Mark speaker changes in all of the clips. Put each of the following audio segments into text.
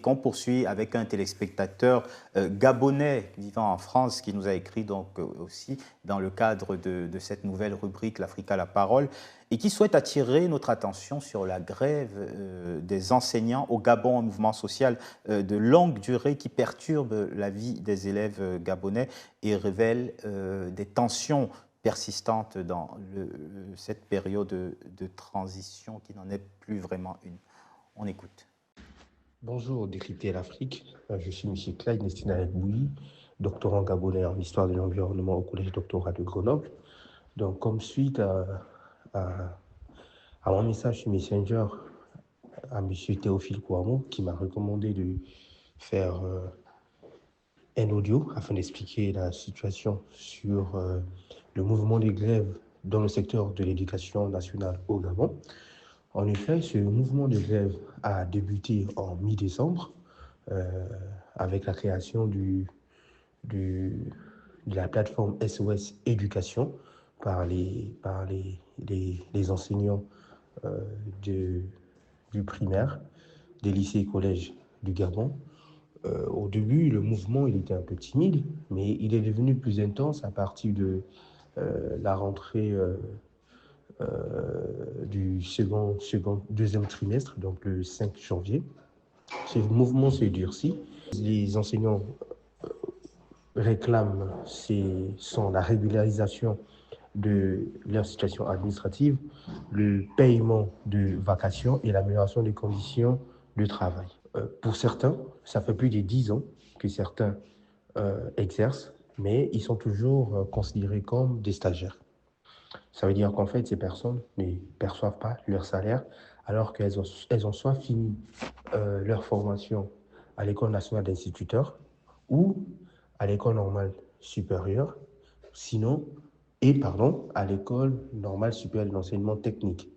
Speaker 1: Qu'on poursuit avec un téléspectateur gabonais vivant en France qui nous a écrit donc aussi dans le cadre de cette nouvelle rubrique l'Afrique à la parole et qui souhaite attirer notre attention sur la grève des enseignants au Gabon, un mouvement social de longue durée qui perturbe la vie des élèves gabonais et révèle des tensions persistantes dans cette période de transition qui n'en est plus vraiment une. On écoute.
Speaker 2: Bonjour, Décrypter l'Afrique. Je suis M. Clyde Nestina Bouilly, doctorant gabonais en histoire de l'environnement au Collège doctorat de Grenoble. Donc, comme suite à, à mon message sur Messenger à M. Théophile Kouamou, qui m'a recommandé de faire un audio afin d'expliquer la situation sur le mouvement des grèves dans le secteur de l'éducation nationale au Gabon. En effet, ce mouvement de grève a débuté en mi-décembre avec la création de la plateforme SOS Éducation par les enseignants du primaire, des lycées et collèges du Gabon. Au début, le mouvement il était un peu timide, mais il est devenu plus intense à partir de la rentrée du deuxième trimestre, donc le 5 janvier. Ce mouvement s'est durci. Les enseignants réclament la régularisation de leur situation administrative, le paiement de vacations et l'amélioration des conditions de travail. Pour certains, ça fait plus de 10 ans que certains exercent, mais ils sont toujours considérés comme des stagiaires. Ça veut dire qu'en fait, ces personnes ne perçoivent pas leur salaire alors qu'elles ont soit fini leur formation à l'École nationale d'instituteurs ou à l'École normale supérieure, à l'École normale supérieure de l'enseignement technique.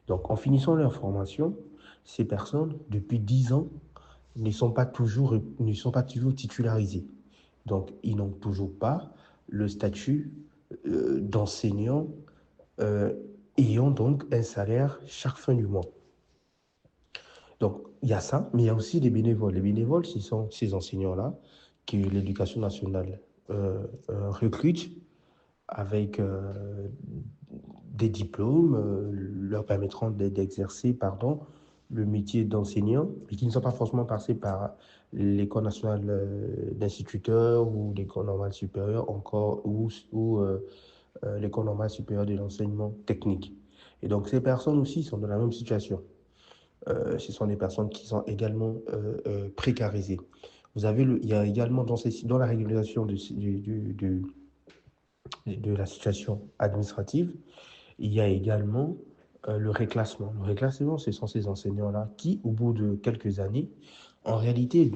Speaker 2: Donc, en finissant leur formation, ces personnes, depuis 10 ans, ne sont pas toujours titularisées. Donc, ils n'ont toujours pas le statut d'enseignant ayant donc un salaire chaque fin du mois. Donc, il y a ça, mais il y a aussi les bénévoles. Les bénévoles, ce sont ces enseignants-là que l'éducation nationale recrute avec des diplômes leur permettront d'exercer le métier d'enseignant, et qui ne sont pas forcément passés par l'École nationale d'instituteurs ou l'École normale supérieure encore ou l'École normale supérieure de l'enseignement technique. Et donc, ces personnes aussi sont dans la même situation. Ce sont des personnes qui sont également précarisées. Il y a également dans la régulation de la situation administrative, il y a également le réclassement. Le réclassement, ce sont ces enseignants-là qui, au bout de quelques années, en réalité,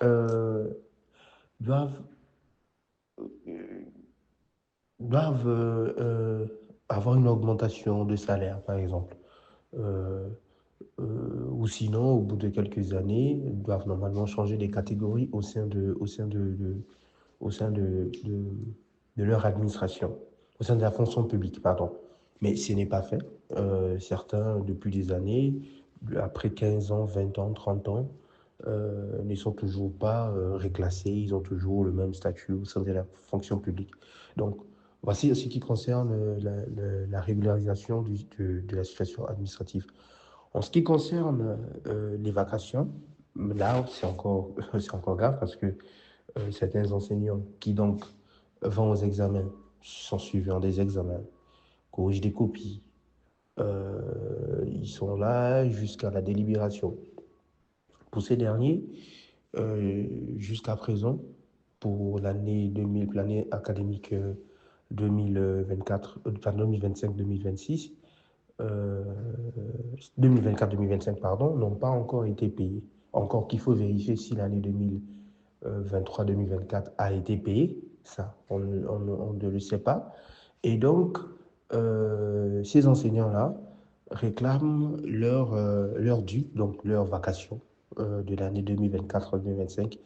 Speaker 2: euh, doivent, doivent avoir une augmentation de salaire, par exemple. Euh, ou sinon, au bout de quelques années, doivent normalement changer des catégories au sein de leur administration, au sein de la fonction publique, pardon. Mais ce n'est pas fait. Certains, depuis des années, après 15 ans, 20 ans, 30 ans, ne sont toujours pas réclassés, ils ont toujours le même statut au sein de la fonction publique. Donc, voici ce qui concerne la régularisation de la situation administrative. En ce qui concerne les vacations, là, c'est encore grave parce que certains enseignants qui donc vont aux examens sont suivis en des examens, corrigent des copies, ils sont là jusqu'à la délibération. Pour ces derniers, jusqu'à présent, pour l'année académique 2024, 2025-2026, 2024-2025, pardon, n'ont pas encore été payés. Encore qu'il faut vérifier si l'année 2023-2024 a été payée. Ça, on ne le sait pas. Et donc, ces enseignants-là réclament leur dû, donc leurs vacations de l'année 2024-2025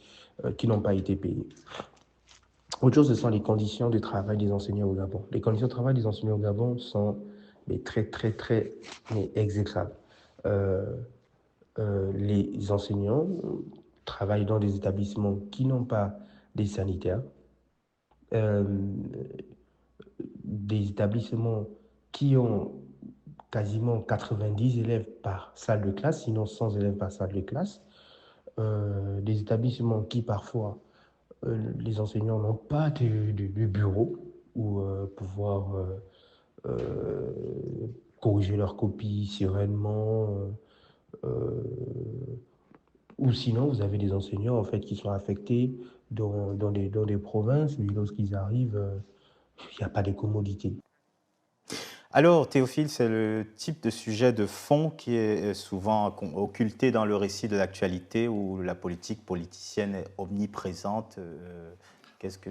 Speaker 2: qui n'ont pas été payées. Autre chose, ce sont les conditions de travail des enseignants au Gabon. Les conditions de travail des enseignants au Gabon sont très exécrables. Les enseignants travaillent dans des établissements qui n'ont pas des sanitaires, euh, des établissements qui ont quasiment 90 élèves par salle de classe, sinon 100 élèves par salle de classe, des établissements qui parfois, les enseignants n'ont pas de bureau où pouvoir euh, corriger leurs copies sereinement, ou sinon vous avez des enseignants en fait qui sont affectés dans des provinces, mais lorsqu'ils arrivent, il n'y a pas de commodité.
Speaker 1: Alors, Théophile, c'est le type de sujet de fond qui est souvent occulté dans le récit de l'actualité où la politique politicienne est omniprésente. Qu'est-ce que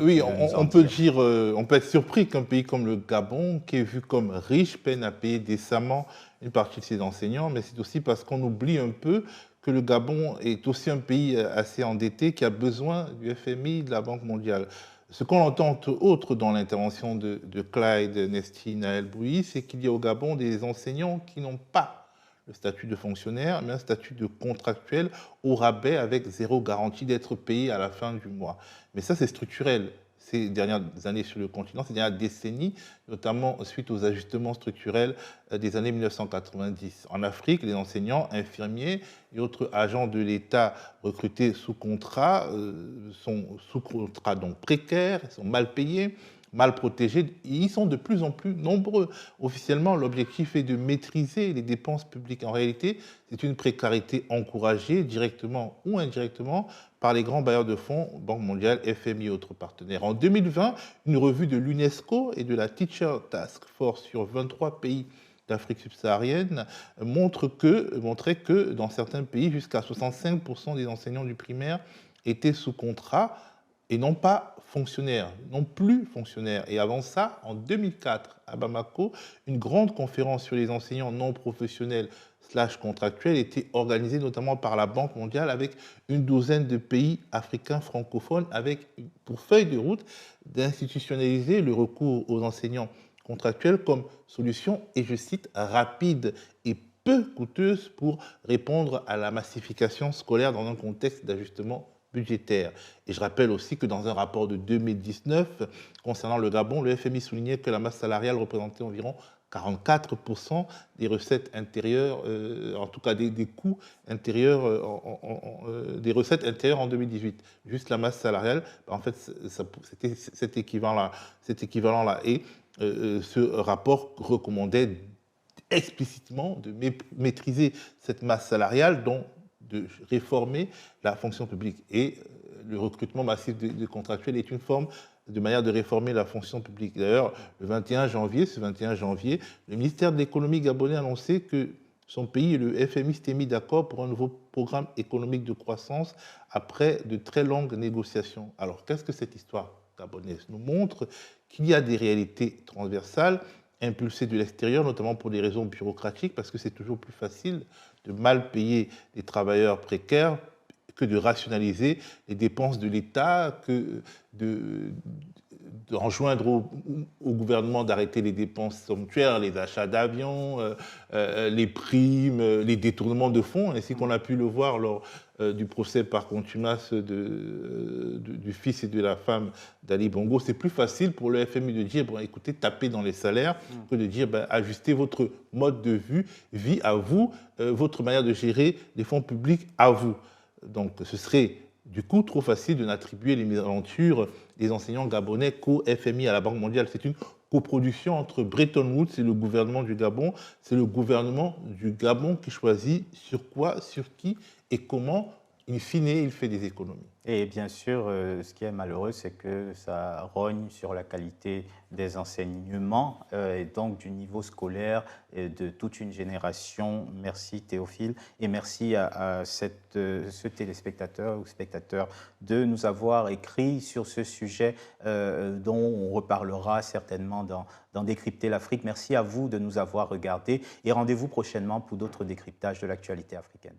Speaker 3: Oui,
Speaker 1: tu veux nous en
Speaker 3: on peut
Speaker 1: dire?
Speaker 3: dire, on peut être surpris qu'un pays comme le Gabon, qui est vu comme riche, peine à payer décemment une partie de ses enseignants, mais c'est aussi parce qu'on oublie un peu que le Gabon est aussi un pays assez endetté qui a besoin du FMI, de la Banque mondiale. Ce qu'on entend entre autres dans l'intervention de Clyde Nesti Naël Bouy, c'est qu'il y a au Gabon des enseignants qui n'ont pas le statut de fonctionnaire, mais un statut de contractuel au rabais avec zéro garantie d'être payé à la fin du mois. Mais ça, c'est structurel. Ces dernières années sur le continent, ces dernières décennies, notamment suite aux ajustements structurels des années 1990. En Afrique, les enseignants, infirmiers et autres agents de l'État recrutés sous contrat sont sous contrat donc précaires, sont mal payés, mal protégés. Ils sont de plus en plus nombreux. Officiellement, l'objectif est de maîtriser les dépenses publiques. En réalité, c'est une précarité encouragée, directement ou indirectement, par les grands bailleurs de fonds, Banque mondiale, FMI et autres partenaires. En 2020, une revue de l'UNESCO et de la Teacher Task Force sur 23 pays d'Afrique subsaharienne montrait que dans certains pays, jusqu'à 65% des enseignants du primaire étaient sous contrat et non pas fonctionnaires, non plus fonctionnaires. Et avant ça, en 2004, à Bamako, une grande conférence sur les enseignants non professionnels / contractuels était organisée notamment par la Banque mondiale avec une douzaine de pays africains francophones avec pour feuille de route d'institutionnaliser le recours aux enseignants contractuels comme solution, et je cite, rapide et peu coûteuse pour répondre à la massification scolaire dans un contexte d'ajustement budgétaire. Et je rappelle aussi que dans un rapport de 2019 concernant le Gabon, le FMI soulignait que la masse salariale représentait environ 44% des recettes intérieures, en tout cas des coûts intérieurs, des recettes intérieures en 2018. Juste la masse salariale, en fait, c'était cet équivalent-là. Et ce rapport recommandait explicitement de maîtriser cette masse salariale, dont de réformer la fonction publique. Et le recrutement massif de contractuels est une forme de manière de réformer la fonction publique. D'ailleurs, ce 21 janvier, le ministère de l'économie gabonais a annoncé que son pays et le FMI s'étaient mis d'accord pour un nouveau programme économique de croissance après de très longues négociations. Alors, qu'est-ce que cette histoire gabonaise nous montre? Qu'il y a des réalités transversales impulsées de l'extérieur, notamment pour des raisons bureaucratiques, parce que c'est toujours plus facile de mal payer les travailleurs précaires que de rationaliser les dépenses de l'État, que d'enjoindre au gouvernement d'arrêter les dépenses somptuaires, les achats d'avions, les primes, les détournements de fonds, ainsi qu'on a pu le voir lors du procès par contumace du fils et de la femme d'Ali Bongo. C'est plus facile pour le FMI de dire, bon, écoutez, tapez dans les salaires, que de dire, ben, ajustez votre mode de vie à vous, votre manière de gérer les fonds publics à vous. Donc ce serait du coup trop facile de n'attribuer les mésaventures des enseignants gabonais qu'au FMI, à la Banque mondiale. C'est une coproduction entre Bretton Woods et le gouvernement du Gabon. C'est le gouvernement du Gabon qui choisit sur quoi, sur qui et comment, in fine, il fait des économies.
Speaker 1: Et bien sûr, ce qui est malheureux, c'est que ça rogne sur la qualité des enseignements et donc du niveau scolaire de toute une génération. Merci Théophile et merci à ce téléspectateur ou spectateur de nous avoir écrit sur ce sujet dont on reparlera certainement dans Décrypter l'Afrique. Merci à vous de nous avoir regardés et rendez-vous prochainement pour d'autres décryptages de l'actualité africaine.